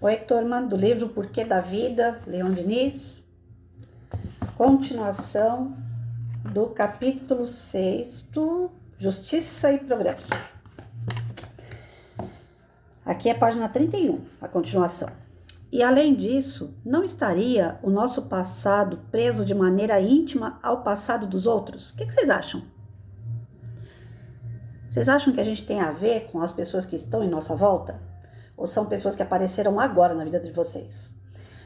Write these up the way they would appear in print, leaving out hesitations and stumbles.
Oi, turma do livro Porquê da Vida, Leon Diniz. Continuação do capítulo 6, Justiça e Progresso. Aqui é a página 31, a continuação. E além disso, não estaria o nosso passado preso de maneira íntima ao passado dos outros? O que vocês acham? Vocês acham que a gente tem a ver com as pessoas que estão em nossa volta? Ou são pessoas que apareceram agora na vida de vocês?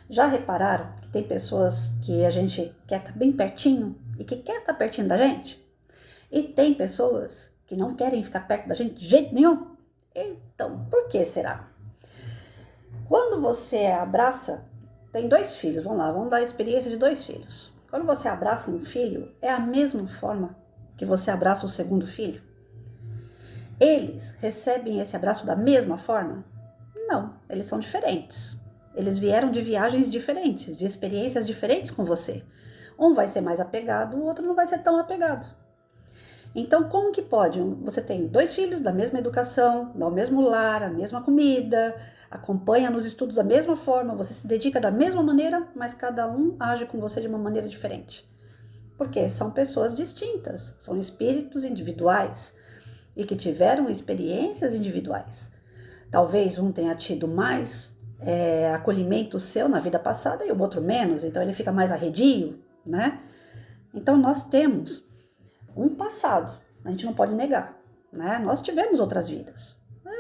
Já repararam que tem pessoas que a gente quer estar bem pertinho e que quer estar pertinho da gente? E tem pessoas que não querem ficar perto da gente de jeito nenhum? Então, por que será? Quando você abraça, tem 2 filhos, vamos dar a experiência de 2 filhos. Quando você abraça um filho, é a mesma forma que você abraça o segundo filho? Eles recebem esse abraço da mesma forma? Não, eles são diferentes. Eles vieram de viagens diferentes, de experiências diferentes com você. Um vai ser mais apegado, o outro não vai ser tão apegado. Então, como que pode? Você tem 2 filhos da mesma educação, do mesmo lar, a mesma comida, acompanha nos estudos da mesma forma, você se dedica da mesma maneira, mas cada um age com você de uma maneira diferente. Porque são pessoas distintas, são espíritos individuais e que tiveram experiências individuais. Talvez um tenha tido mais acolhimento seu na vida passada e o outro menos, então ele fica mais arredio, né? Então nós temos um passado, a gente não pode negar, né? Nós tivemos outras vidas.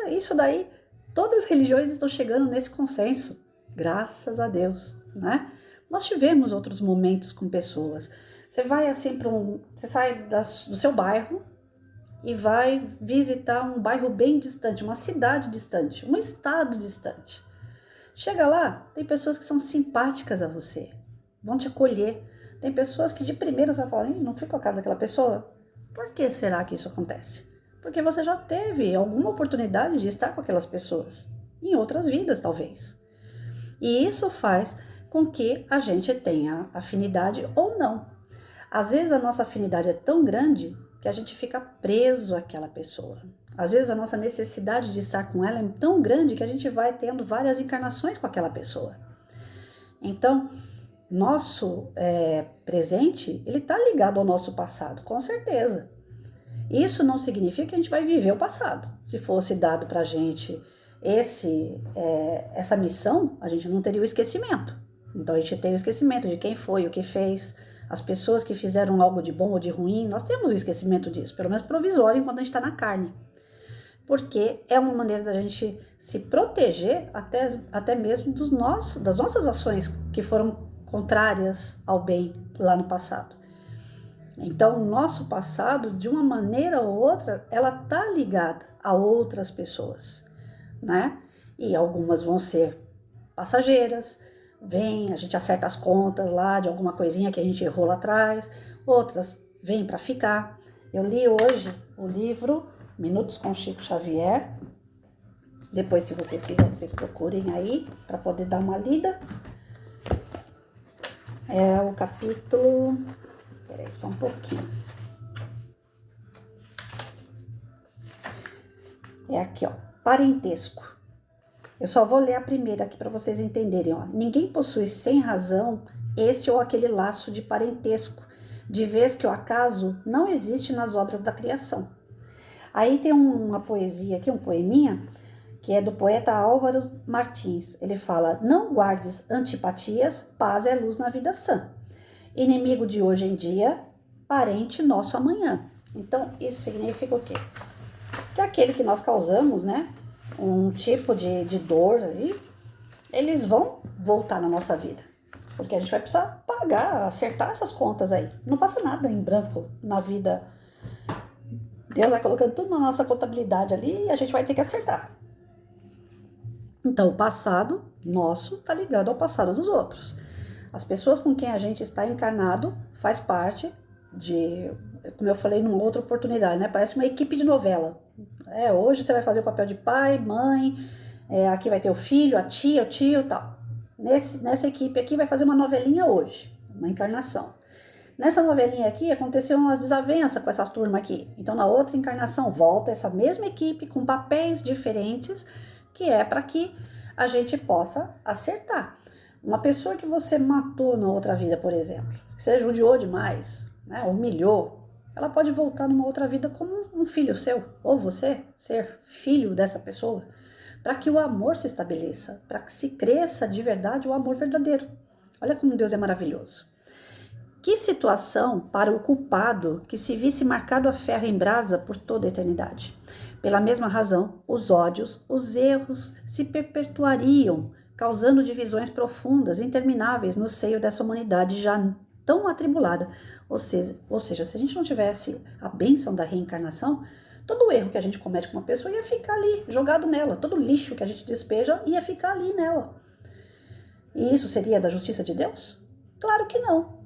Isso daí, todas as religiões estão chegando nesse consenso, graças a Deus, né? Nós tivemos outros momentos com pessoas. Você vai assim você sai do seu bairro e vai visitar um bairro bem distante, uma cidade distante, um estado distante. Chega lá, tem pessoas que são simpáticas a você, vão te acolher. Tem pessoas que de primeira você vai falar, não fico com a cara daquela pessoa. Por que será que isso acontece? Porque você já teve alguma oportunidade de estar com aquelas pessoas, em outras vidas talvez. E isso faz com que a gente tenha afinidade ou não. Às vezes a nossa afinidade é tão grande que a gente fica preso àquela pessoa. Às vezes a nossa necessidade de estar com ela é tão grande que a gente vai tendo várias encarnações com aquela pessoa. Então, nosso presente, ele está ligado ao nosso passado, com certeza. Isso não significa que a gente vai viver o passado. Se fosse dado para a gente essa missão, a gente não teria o esquecimento. Então a gente tem o esquecimento de quem foi, o que fez, as pessoas que fizeram algo de bom ou de ruim, nós temos o esquecimento disso, pelo menos provisório, enquanto a gente está na carne. Porque é uma maneira da gente se proteger até mesmo das nossas ações que foram contrárias ao bem lá no passado. Então, o nosso passado, de uma maneira ou outra, ela tá ligada a outras pessoas, né? E algumas vão ser passageiras, a gente acerta as contas lá de alguma coisinha que a gente errou lá atrás, outras vêm para ficar. Eu li hoje o livro Minutos com Chico Xavier. Depois, se vocês quiserem, vocês procurem aí para poder dar uma lida. É o capítulo... Peraí, só um pouquinho. É aqui, ó. Parentesco. Eu só vou ler a primeira aqui para vocês entenderem, ó. Ninguém possui sem razão esse ou aquele laço de parentesco, de vez que o acaso não existe nas obras da criação. Aí tem uma poesia aqui, um poeminha, que é do poeta Álvaro Martins. Ele fala, não guardes antipatias, paz é luz na vida sã. Inimigo de hoje em dia, parente nosso amanhã. Então, isso significa o quê? Que aquele que nós causamos, né, um tipo de dor aí, eles vão voltar na nossa vida. Porque a gente vai precisar pagar, acertar essas contas aí. Não passa nada em branco na vida. Deus vai colocando tudo na nossa contabilidade ali e a gente vai ter que acertar. Então, o passado nosso está ligado ao passado dos outros. As pessoas com quem a gente está encarnado faz parte de, como eu falei numa outra oportunidade, né? Parece uma equipe de novela. Hoje você vai fazer o papel de pai, mãe, aqui vai ter o filho, a tia, o tio e tal. Nessa equipe aqui vai fazer uma novelinha hoje, uma encarnação. Nessa novelinha aqui aconteceu umas desavenças com essas turmas aqui. Então na outra encarnação volta essa mesma equipe com papéis diferentes, que é para que a gente possa acertar. Uma pessoa que você matou na outra vida, por exemplo, que você judiou demais, né, humilhou, ela pode voltar numa outra vida como um filho seu, ou você ser filho dessa pessoa, para que o amor se estabeleça, para que se cresça de verdade o amor verdadeiro. Olha como Deus é maravilhoso. Que situação para o culpado que se visse marcado a ferro em brasa por toda a eternidade. Pela mesma razão, os ódios, os erros se perpetuariam, causando divisões profundas, intermináveis no seio dessa humanidade já tão atribulada. Ou seja, se a gente não tivesse a bênção da reencarnação, todo erro que a gente comete com uma pessoa ia ficar ali, jogado nela. Todo lixo que a gente despeja ia ficar ali nela. E isso seria da justiça de Deus? Claro que não.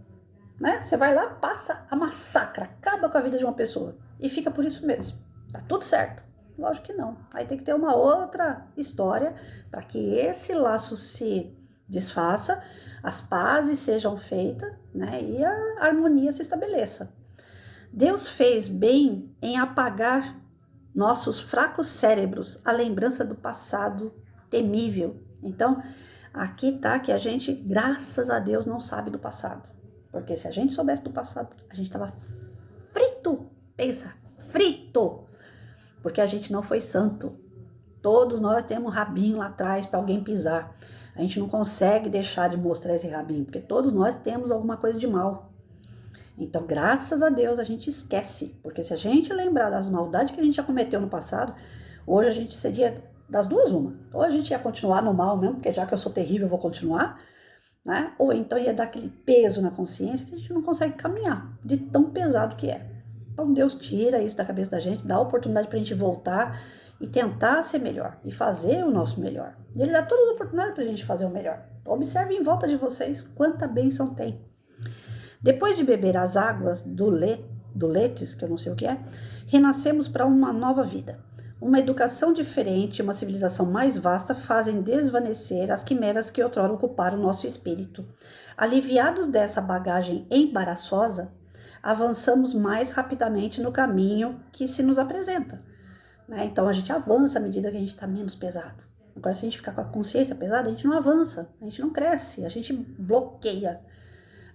Né? Você vai lá, passa a massacra, acaba com a vida de uma pessoa. E fica por isso mesmo. Tá tudo certo. Lógico que não. Aí tem que ter uma outra história para que esse laço se desfaça, as pazes sejam feitas, né, e a harmonia se estabeleça. Deus fez bem em apagar nossos fracos cérebros a lembrança do passado temível. Então, aqui tá que a gente, graças a Deus, não sabe do passado. Porque se a gente soubesse do passado, a gente tava frito. Pensa, frito. Porque a gente não foi santo. Todos nós temos um rabinho lá atrás para alguém pisar. A gente não consegue deixar de mostrar esse rabinho, porque todos nós temos alguma coisa de mal. Então, graças a Deus, a gente esquece. Porque se a gente lembrar das maldades que a gente já cometeu no passado, hoje a gente seria das duas uma. Ou a gente ia continuar no mal mesmo, porque já que eu sou terrível, eu vou continuar, né? Ou então ia dar aquele peso na consciência que a gente não consegue caminhar, de tão pesado que é. Então Deus tira isso da cabeça da gente, dá a oportunidade pra gente voltar e tentar ser melhor, e fazer o nosso melhor. E Ele dá todas as oportunidades pra gente fazer o melhor. Observe em volta de vocês quanta bênção tem. Depois de beber as águas do letes, que eu não sei o que é, renascemos para uma nova vida. Uma educação diferente e uma civilização mais vasta fazem desvanecer as quimeras que outrora ocuparam o nosso espírito. Aliviados dessa bagagem embaraçosa, avançamos mais rapidamente no caminho que se nos apresenta. Né? Então a gente avança à medida que a gente está menos pesado. Agora, se a gente ficar com a consciência pesada, a gente não avança, a gente não cresce, a gente bloqueia.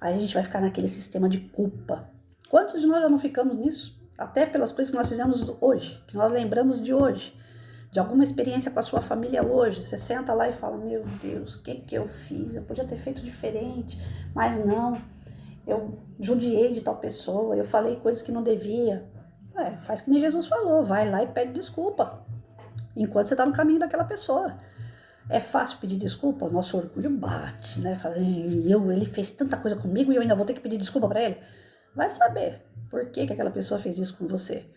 Aí a gente vai ficar naquele sistema de culpa. Quantos de nós já não ficamos nisso? Até pelas coisas que nós fizemos hoje, que nós lembramos de hoje, de alguma experiência com a sua família hoje. Você senta lá e fala, meu Deus, o que eu fiz? Eu podia ter feito diferente, mas não. Eu judiei de tal pessoa, eu falei coisas que não devia. Faz que nem Jesus falou, vai lá e pede desculpa, enquanto você está no caminho daquela pessoa. É fácil pedir desculpa? O nosso orgulho bate, né? Fala, ele fez tanta coisa comigo e eu ainda vou ter que pedir desculpa para ele? Vai saber por que aquela pessoa fez isso com você.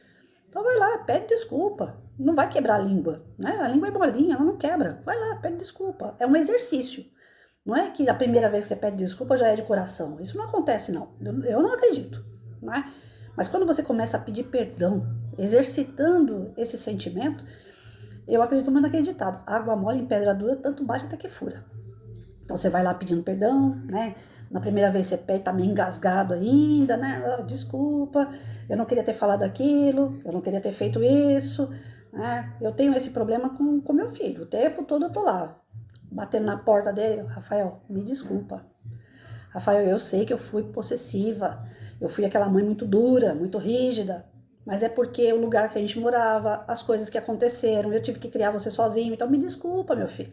Então vai lá, pede desculpa. Não vai quebrar a língua, né? A língua é bolinha, ela não quebra. Vai lá, pede desculpa. É um exercício. Não é que a primeira vez que você pede desculpa já é de coração. Isso não acontece, não. Eu não acredito, né? Mas quando você começa a pedir perdão, exercitando esse sentimento, eu acredito muito naquele ditado, água mole em pedra dura, tanto bate até que fura. Então você vai lá pedindo perdão, né? Na primeira vez você pede, tá meio engasgado ainda, né? Desculpa, eu não queria ter falado aquilo, eu não queria ter feito isso, né? Eu tenho esse problema com meu filho, o tempo todo eu tô lá, batendo na porta dele, Rafael, me desculpa. Rafael, eu sei que eu fui possessiva, eu fui aquela mãe muito dura, muito rígida, mas é porque o lugar que a gente morava, as coisas que aconteceram, eu tive que criar você sozinho, então me desculpa, meu filho.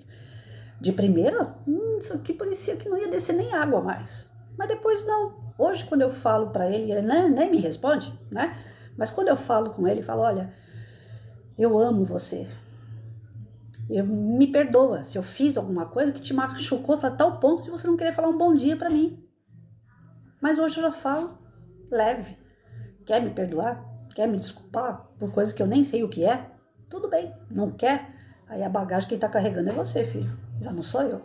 De primeira, isso aqui parecia que não ia descer nem água mais. Mas depois não. Hoje, quando eu falo pra ele, ele nem me responde, né? Mas quando eu falo com ele, falo, olha, eu amo você. Me perdoa se eu fiz alguma coisa que te machucou a tal ponto de você não querer falar um bom dia pra mim. Mas hoje eu já falo leve. Quer me perdoar? Quer me desculpar por coisa que eu nem sei o que é? Tudo bem. Não quer? Aí a bagagem quem tá carregando é você, filho. Já não sou eu.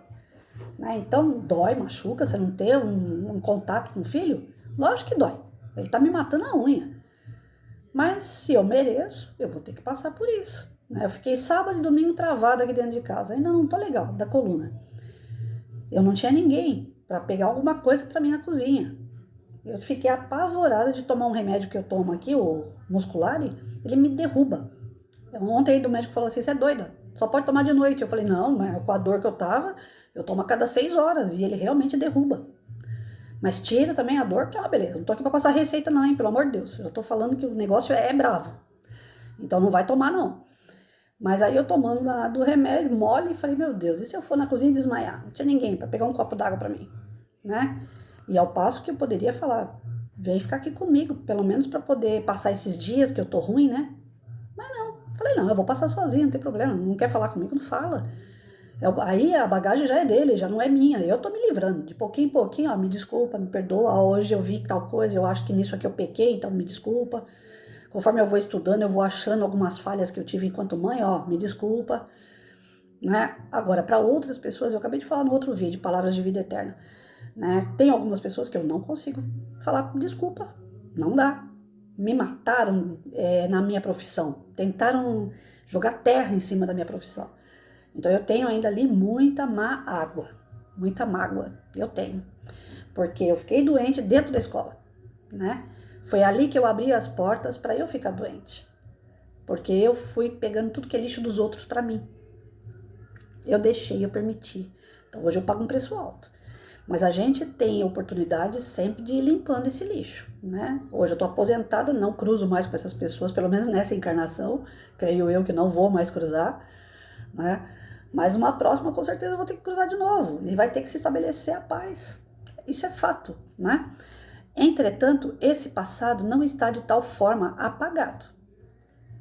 Né? Então, dói, machuca, você não ter um contato com o filho? Lógico que dói. Ele tá me matando a unha. Mas se eu mereço, eu vou ter que passar por isso. Né? Eu fiquei sábado e domingo travada aqui dentro de casa. Ainda não tô legal, da coluna. Eu não tinha ninguém para pegar alguma coisa para mim na cozinha. Eu fiquei apavorada de tomar um remédio que eu tomo aqui, o Musculari, ele me derruba. Ontem o médico falou assim, você é doida, Só pode tomar de noite. Eu falei, não, mas com a dor que eu tava, eu tomo a cada 6 horas e ele realmente derruba. Mas tira também a dor, que é uma beleza. Não tô aqui pra passar receita não, hein, pelo amor de Deus. Eu já tô falando que o negócio é bravo. Então não vai tomar não. Mas aí eu tomando do remédio, mole, e falei, meu Deus, e se eu for na cozinha e desmaiar? Não tinha ninguém pra pegar um copo d'água pra mim, né? E ao passo que eu poderia falar, vem ficar aqui comigo, pelo menos pra poder passar esses dias que eu tô ruim, né? Mas não, falei, não, eu vou passar sozinha, não tem problema, não quer falar comigo, não fala. Aí a bagagem já é dele, já não é minha. Eu tô me livrando, de pouquinho em pouquinho, ó, me desculpa, me perdoa, hoje eu vi tal coisa, eu acho que nisso aqui eu pequei, então me desculpa. Conforme eu vou estudando, eu vou achando algumas falhas que eu tive enquanto mãe, ó, me desculpa, né? Agora, para outras pessoas, eu acabei de falar no outro vídeo, Palavras de Vida Eterna, né? Tem algumas pessoas que eu não consigo falar desculpa, não dá. Me mataram na minha profissão, tentaram jogar terra em cima da minha profissão. Então eu tenho ainda ali muita mágoa, eu tenho. Porque eu fiquei doente dentro da escola, né? Foi ali que eu abri as portas para eu ficar doente. Porque eu fui pegando tudo que é lixo dos outros para mim. Eu deixei, eu permiti. Então hoje eu pago um preço alto. Mas a gente tem a oportunidade sempre de ir limpando esse lixo, né? Hoje eu tô aposentada, não cruzo mais com essas pessoas, pelo menos nessa encarnação. Creio eu que não vou mais cruzar, né? Mas uma próxima, com certeza, eu vou ter que cruzar de novo. E vai ter que se estabelecer a paz. Isso é fato, né? Entretanto, esse passado não está de tal forma apagado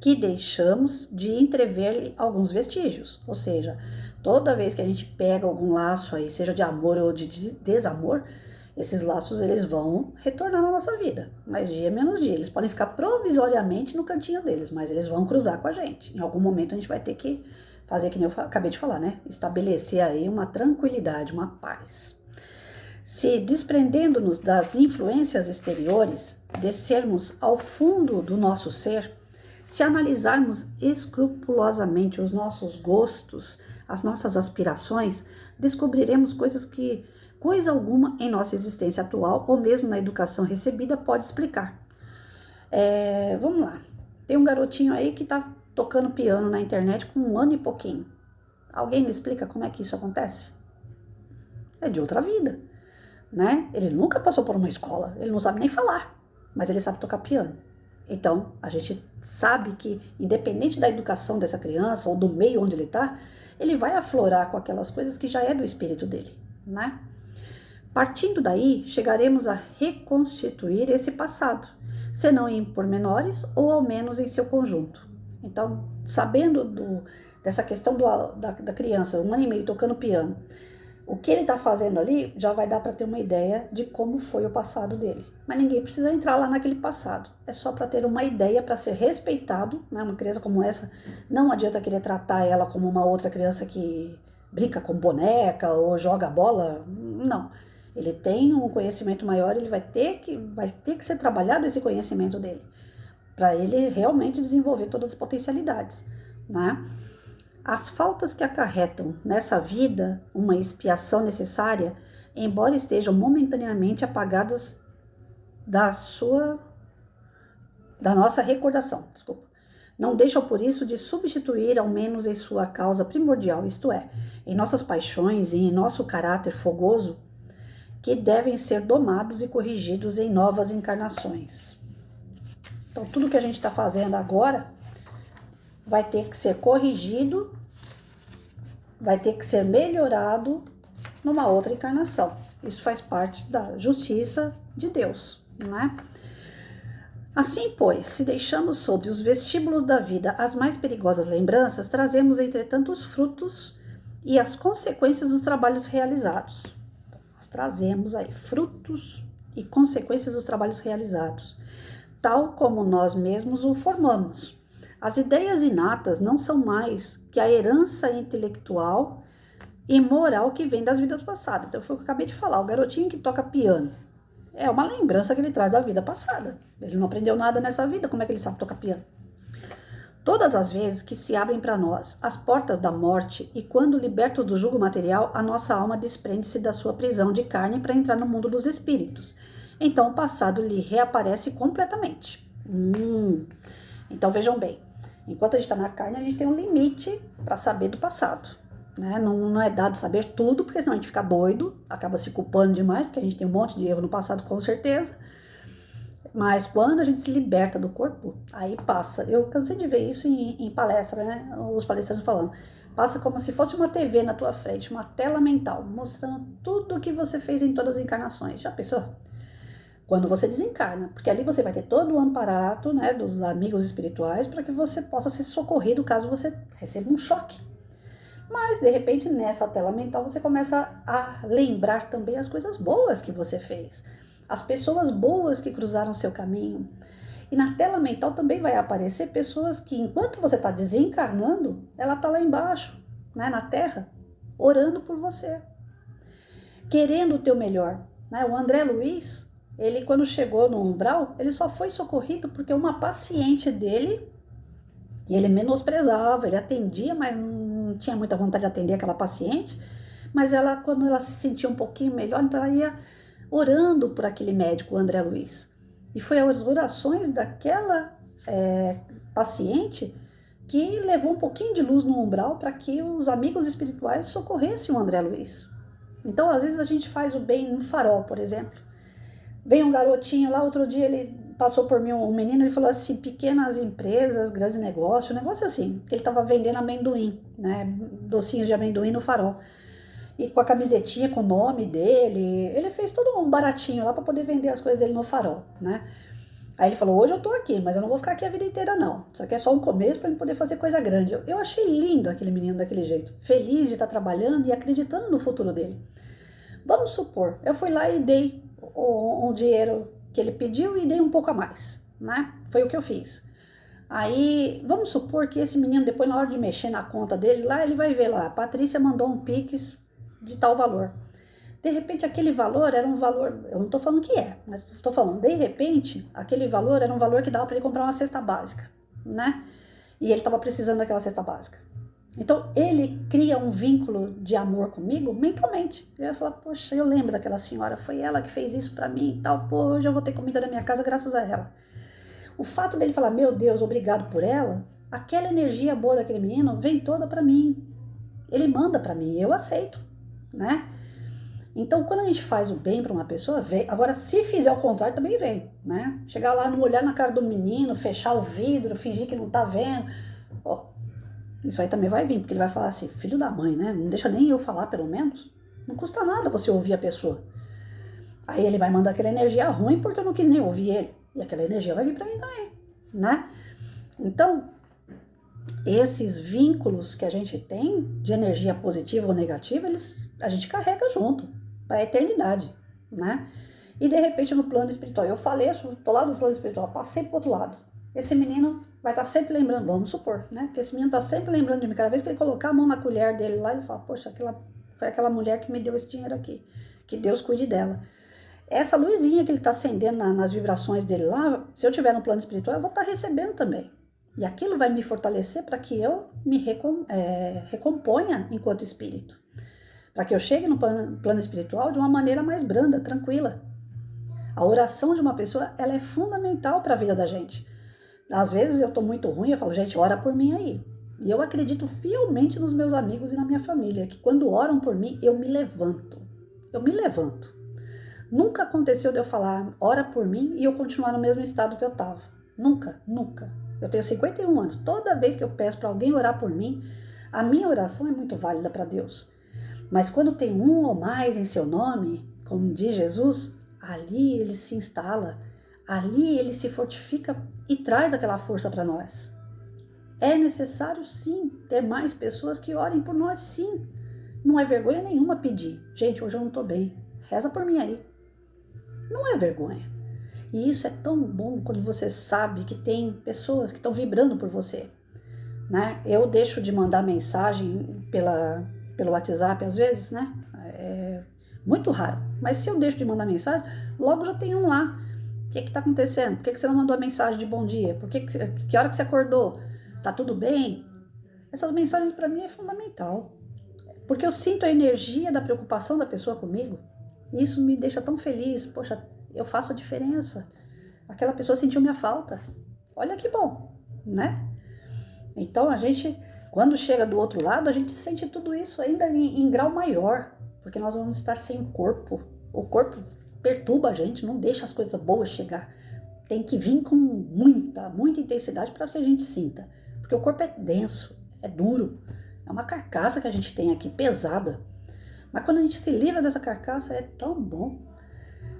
que deixamos de entrever-lhe alguns vestígios. Ou seja, toda vez que a gente pega algum laço aí, seja de amor ou de desamor, esses laços eles vão retornar na nossa vida. Mais dia, menos dia. Eles podem ficar provisoriamente no cantinho deles, mas eles vão cruzar com a gente. Em algum momento a gente vai ter que fazer, que nem eu acabei de falar, né? Estabelecer aí uma tranquilidade, uma paz. Se desprendendo-nos das influências exteriores, descermos ao fundo do nosso ser, se analisarmos escrupulosamente os nossos gostos, as nossas aspirações, descobriremos coisas que coisa alguma em nossa existência atual ou mesmo na educação recebida pode explicar. Vamos lá. Tem um garotinho aí que tá tocando piano na internet com 1 ano e pouquinho. Alguém me explica como é que isso acontece? É de outra vida, né? Ele nunca passou por uma escola, ele não sabe nem falar, mas ele sabe tocar piano. Então, a gente sabe que, independente da educação dessa criança ou do meio onde ele está, ele vai aflorar com aquelas coisas que já é do espírito dele, né? Partindo daí, chegaremos a reconstituir esse passado, se não em pormenores ou ao menos em seu conjunto. Então, sabendo dessa questão da criança, 1 ano e meio tocando piano, o que ele está fazendo ali já vai dar para ter uma ideia de como foi o passado dele. Mas ninguém precisa entrar lá naquele passado. É só para ter uma ideia, para ser respeitado, né? Uma criança como essa, não adianta querer tratar ela como uma outra criança que brinca com boneca ou joga bola. Não. Ele tem um conhecimento maior, ele vai ter que ser trabalhado esse conhecimento dele, para ele realmente desenvolver todas as potencialidades, né? As faltas que acarretam nessa vida uma expiação necessária, embora estejam momentaneamente apagadas da nossa recordação, não deixam por isso de substituir ao menos em sua causa primordial, isto é, em nossas paixões e em nosso caráter fogoso, que devem ser domados e corrigidos em novas encarnações. Então, tudo que a gente está fazendo agora vai ter que ser corrigido, vai ter que ser melhorado numa outra encarnação. Isso faz parte da justiça de Deus, né? Assim, pois, se deixamos sobre os vestíbulos da vida as mais perigosas lembranças, trazemos, entretanto, os frutos e as consequências dos trabalhos realizados. Nós trazemos aí frutos e consequências dos trabalhos realizados, tal como nós mesmos o formamos. As ideias inatas não são mais que a herança intelectual e moral que vem das vidas passadas. Então, foi o que eu acabei de falar. O garotinho que toca piano é uma lembrança que ele traz da vida passada. Ele não aprendeu nada nessa vida, como é que ele sabe tocar piano? Todas as vezes que se abrem para nós as portas da morte e quando libertos do jugo material, a nossa alma desprende-se da sua prisão de carne para entrar no mundo dos espíritos. Então, o passado lhe reaparece completamente. Então, vejam bem. Enquanto a gente está na carne, a gente tem um limite para saber do passado. Né? Não é dado saber tudo, porque senão a gente fica doido, acaba se culpando demais, porque a gente tem um monte de erro no passado, com certeza. Mas quando a gente se liberta do corpo, aí passa. Eu cansei de ver isso em palestra, né? Os palestrantes falando. Passa como se fosse uma TV na tua frente, uma tela mental, mostrando tudo o que você fez em todas as encarnações. Já pensou? Quando você desencarna, porque ali você vai ter todo o amparato, né, dos amigos espirituais para que você possa ser socorrido caso você receba um choque. Mas, de repente, nessa tela mental, você começa a lembrar também as coisas boas que você fez, as pessoas boas que cruzaram o seu caminho. E na tela mental também vai aparecer pessoas que, enquanto você está desencarnando, ela está lá embaixo, né, na Terra, orando por você, querendo o teu melhor. Né? O André Luiz, ele quando chegou no umbral, ele só foi socorrido porque uma paciente dele, que ele menosprezava, ele atendia, mas não tinha muita vontade de atender aquela paciente, mas ela, quando ela se sentia um pouquinho melhor, então ela ia orando por aquele médico, o André Luiz. E foi as orações daquela paciente que levou um pouquinho de luz no umbral para que os amigos espirituais socorressem o André Luiz. Então, às vezes a gente faz o bem no farol, por exemplo. Vem um garotinho lá, outro dia ele passou por mim, um menino, ele falou assim, pequenas empresas, grandes negócios, um negócio assim, que ele estava vendendo amendoim, né, docinhos de amendoim no farol. E com a camisetinha com o nome dele, ele fez todo um baratinho lá para poder vender as coisas dele no farol, né. Aí ele falou, hoje eu tô aqui, mas eu não vou ficar aqui a vida inteira não, isso aqui é só um começo para eu poder fazer coisa grande. Eu achei lindo aquele menino daquele jeito, feliz de estar trabalhando e acreditando no futuro dele. Vamos supor, eu fui lá e dei um dinheiro que ele pediu e dei um pouco a mais, né? Foi o que eu fiz. Aí, vamos supor que esse menino, depois na hora de mexer na conta dele, lá ele vai ver lá, a Patrícia mandou um Pix de tal valor. De repente, aquele valor era um valor, eu não tô falando que é, mas tô falando, de repente, aquele valor era um valor que dava para ele comprar uma cesta básica, né? E ele tava precisando daquela cesta básica. Então, ele cria um vínculo de amor comigo mentalmente. Ele vai falar, poxa, eu lembro daquela senhora, foi ela que fez isso pra mim e tal, pô, hoje eu vou ter comida na minha casa graças a ela. O fato dele falar, meu Deus, obrigado por ela, aquela energia boa daquele menino vem toda pra mim. Ele manda pra mim, eu aceito, né? Então, quando a gente faz o bem pra uma pessoa, vem. Agora, se fizer o contrário, também vem, né? Chegar lá, não olhar na cara do menino, fechar o vidro, fingir que não tá vendo, ó. Isso aí também vai vir, porque ele vai falar assim, filho da mãe, né? Não deixa nem eu falar, pelo menos. Não custa nada você ouvir a pessoa. Aí ele vai mandar aquela energia ruim porque eu não quis nem ouvir ele. E aquela energia vai vir pra mim também, né? Então, esses vínculos que a gente tem de energia positiva ou negativa, a gente carrega junto para a eternidade, né? E de repente no plano espiritual, eu falei, eu tô lá no plano espiritual, passei pro outro lado. Esse menino vai estar sempre lembrando, vamos supor, né? Que esse menino está sempre lembrando de mim. Cada vez que ele colocar a mão na colher dele lá, ele fala, poxa, foi aquela mulher que me deu esse dinheiro aqui. Que Deus cuide dela. Essa luzinha que ele está acendendo nas vibrações dele lá, se eu estiver no plano espiritual, eu vou estar recebendo também. E aquilo vai me fortalecer para que eu me recomponha enquanto espírito. Para que eu chegue no plano espiritual de uma maneira mais branda, tranquila. A oração de uma pessoa, ela é fundamental para a vida da gente. Às vezes eu tô muito ruim, eu falo, gente, ora por mim aí. E eu acredito fielmente nos meus amigos e na minha família, que quando oram por mim, eu me levanto. Eu me levanto. Nunca aconteceu de eu falar, ora por mim, e eu continuar no mesmo estado que eu tava. Nunca, nunca. Eu tenho 51 anos. Toda vez que eu peço para alguém orar por mim, a minha oração é muito válida para Deus. Mas quando tem um ou mais em seu nome, como diz Jesus, ali ele se instala. Ali ele se fortifica e traz aquela força para nós. É necessário, sim, ter mais pessoas que orem por nós, sim. Não é vergonha nenhuma pedir. Gente, hoje eu não estou bem. Reza por mim aí. Não é vergonha. E isso é tão bom quando você sabe que tem pessoas que estão vibrando por você. Né? Eu deixo de mandar mensagem pelo WhatsApp às vezes, né? É muito raro. Mas se eu deixo de mandar mensagem, logo já tem um lá. O que está acontecendo? Por que você não mandou a mensagem de bom dia? Que hora que você acordou? Tá tudo bem? Essas mensagens para mim é fundamental. Porque eu sinto a energia da preocupação da pessoa comigo. E isso me deixa tão feliz. Poxa, eu faço a diferença. Aquela pessoa sentiu minha falta. Olha que bom, né? Então a gente, quando chega do outro lado, a gente sente tudo isso ainda em grau maior, porque nós vamos estar sem o corpo. O corpo perturba a gente, não deixa as coisas boas chegar. Tem que vir com muita intensidade para que a gente sinta. Porque o corpo é denso, é duro, é uma carcaça que a gente tem aqui, pesada. Mas quando a gente se livra dessa carcaça, é tão bom,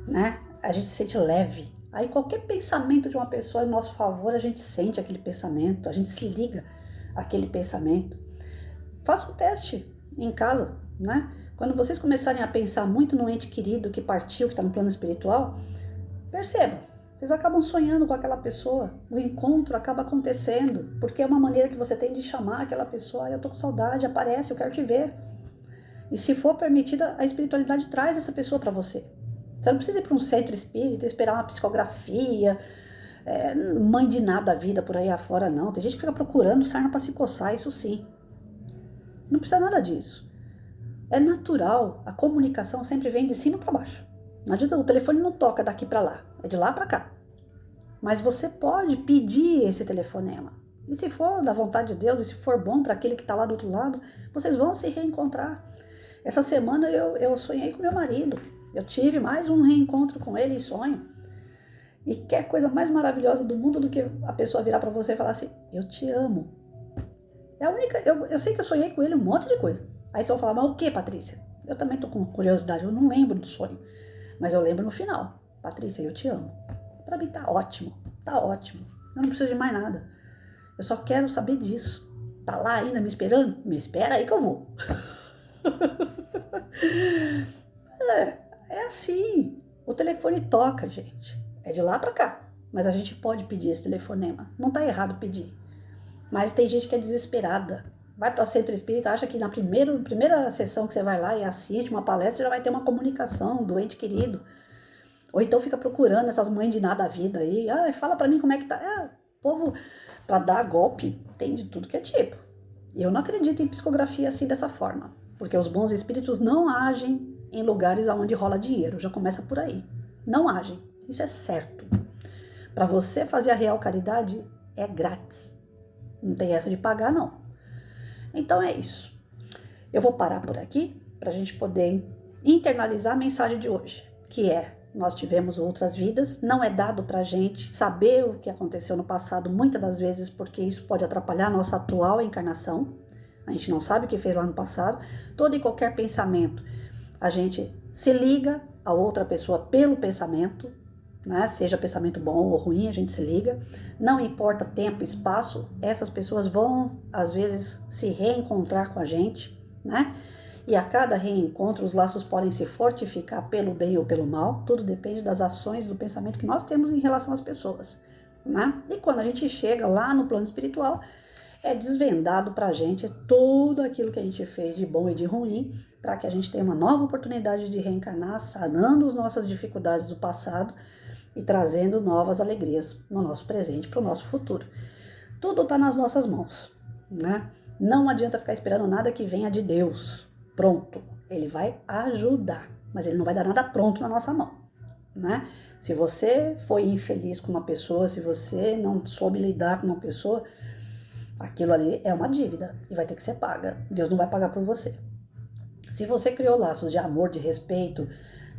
né? A gente se sente leve. Aí qualquer pensamento de uma pessoa em nosso favor, a gente sente aquele pensamento, a gente se liga àquele pensamento. Faça um teste em casa, né? Quando vocês começarem a pensar muito no ente querido que partiu, que está no plano espiritual, perceba, vocês acabam sonhando com aquela pessoa, o encontro acaba acontecendo, porque é uma maneira que você tem de chamar aquela pessoa, eu tô com saudade, aparece, eu quero te ver. E se for permitida, a espiritualidade traz essa pessoa para você. Você não precisa ir para um centro espírita, esperar uma psicografia, mãe de nada da vida por aí afora, não. Tem gente que fica procurando sarna para se coçar, isso sim. Não precisa nada disso. É natural, a comunicação sempre vem de cima para baixo. Não adianta, o telefone não toca daqui para lá, é de lá para cá. Mas você pode pedir esse telefonema. E se for da vontade de Deus, e se for bom para aquele que está lá do outro lado, vocês vão se reencontrar. Essa semana eu sonhei com meu marido. Eu tive mais um reencontro com ele em sonho. E que coisa mais maravilhosa do mundo do que a pessoa virar para você e falar assim, eu te amo. É a única, eu sei que eu sonhei com ele um monte de coisa. Aí você vai falar, mas o que, Patrícia? Eu também tô com curiosidade, eu não lembro do sonho. Mas eu lembro no final. Patrícia, eu te amo. Pra mim tá ótimo, tá ótimo. Eu não preciso de mais nada. Eu só quero saber disso. Tá lá ainda me esperando? Me espera aí que eu vou. É assim. O telefone toca, gente. É de lá pra cá. Mas a gente pode pedir esse telefonema. Não tá errado pedir. Mas tem gente que é desesperada. Vai para o centro espírita, acha que na primeira sessão que você vai lá e assiste uma palestra, já vai ter uma comunicação do ente querido. Ou então fica procurando essas mães de nada da vida aí. Fala pra mim como é que tá. Povo, pra dar golpe, tem de tudo que é tipo. Eu não acredito em psicografia assim dessa forma. Porque os bons espíritos não agem em lugares onde rola dinheiro. Já começa por aí. Não agem. Isso é certo. Para você fazer a real caridade, é grátis. Não tem essa de pagar, não. Então é isso. Eu vou parar por aqui para a gente poder internalizar a mensagem de hoje, que é, nós tivemos outras vidas, não é dado para a gente saber o que aconteceu no passado, muitas das vezes, porque isso pode atrapalhar a nossa atual encarnação. A gente não sabe o que fez lá no passado. Todo e qualquer pensamento, a gente se liga a outra pessoa pelo pensamento, né? Seja pensamento bom ou ruim, a gente se liga. Não importa tempo e espaço, essas pessoas vão, às vezes, se reencontrar com a gente, né? E a cada reencontro, os laços podem se fortificar pelo bem ou pelo mal. Tudo depende das ações, do pensamento que nós temos em relação às pessoas, né? E quando a gente chega lá no plano espiritual, é desvendado pra gente tudo aquilo que a gente fez de bom e de ruim, para que a gente tenha uma nova oportunidade de reencarnar, sanando as nossas dificuldades do passado e trazendo novas alegrias no nosso presente para o nosso futuro. Tudo está nas nossas mãos, né? Não adianta ficar esperando nada que venha de Deus. Pronto, ele vai ajudar, mas ele não vai dar nada pronto na nossa mão, né? Se você foi infeliz com uma pessoa, se você não soube lidar com uma pessoa, aquilo ali é uma dívida e vai ter que ser paga. Deus não vai pagar por você. Se você criou laços de amor, de respeito,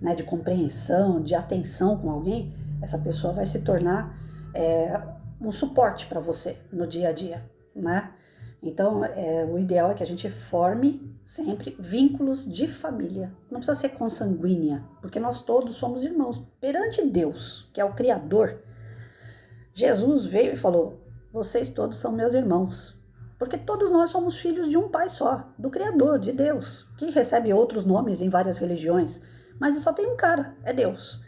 né, de compreensão, de atenção com alguém, essa pessoa vai se tornar um suporte para você no dia a dia, né? Então, o ideal é que a gente forme sempre vínculos de família. Não precisa ser consanguínea, porque nós todos somos irmãos. Perante Deus, que é o Criador, Jesus veio e falou, vocês todos são meus irmãos. Porque todos nós somos filhos de um Pai só, do Criador, de Deus, que recebe outros nomes em várias religiões, mas só tem um cara, é Deus.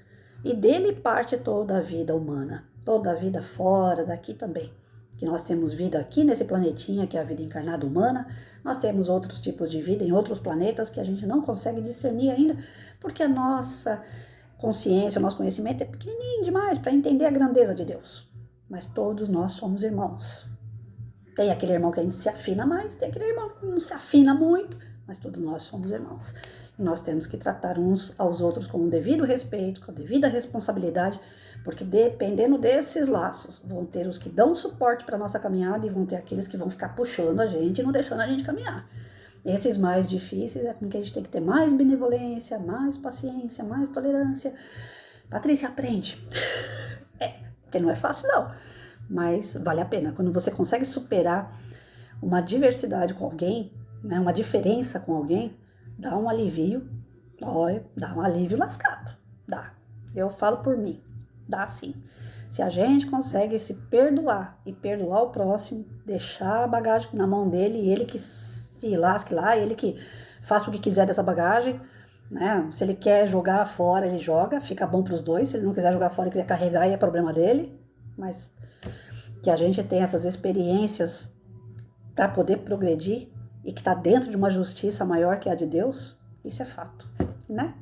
E dele parte toda a vida humana, toda a vida fora daqui também. Que nós temos vida aqui nesse planetinha, que é a vida encarnada humana, nós temos outros tipos de vida em outros planetas que a gente não consegue discernir ainda, porque a nossa consciência, o nosso conhecimento é pequenininho demais para entender a grandeza de Deus. Mas todos nós somos irmãos. Tem aquele irmão que a gente se afina mais, tem aquele irmão que não se afina muito, mas todos nós somos irmãos. E nós temos que tratar uns aos outros com o devido respeito, com a devida responsabilidade, porque dependendo desses laços, vão ter os que dão suporte para a nossa caminhada e vão ter aqueles que vão ficar puxando a gente e não deixando a gente caminhar. Esses mais difíceis é com que a gente tem que ter mais benevolência, mais paciência, mais tolerância. Patrícia, aprende. Porque não é fácil não, mas vale a pena. Quando você consegue superar uma diversidade com alguém, né, uma diferença com alguém, dá um alívio, dá um alívio lascado, dá. Eu falo por mim, dá sim. Se a gente consegue se perdoar e perdoar o próximo, deixar a bagagem na mão dele e ele que se lasque lá, ele que faça o que quiser dessa bagagem, né? Se ele quer jogar fora, ele joga, fica bom para os dois. Se ele não quiser jogar fora e quiser carregar, aí é problema dele. Mas que a gente tem essas experiências para poder progredir e que está dentro de uma justiça maior que a de Deus, isso é fato, né?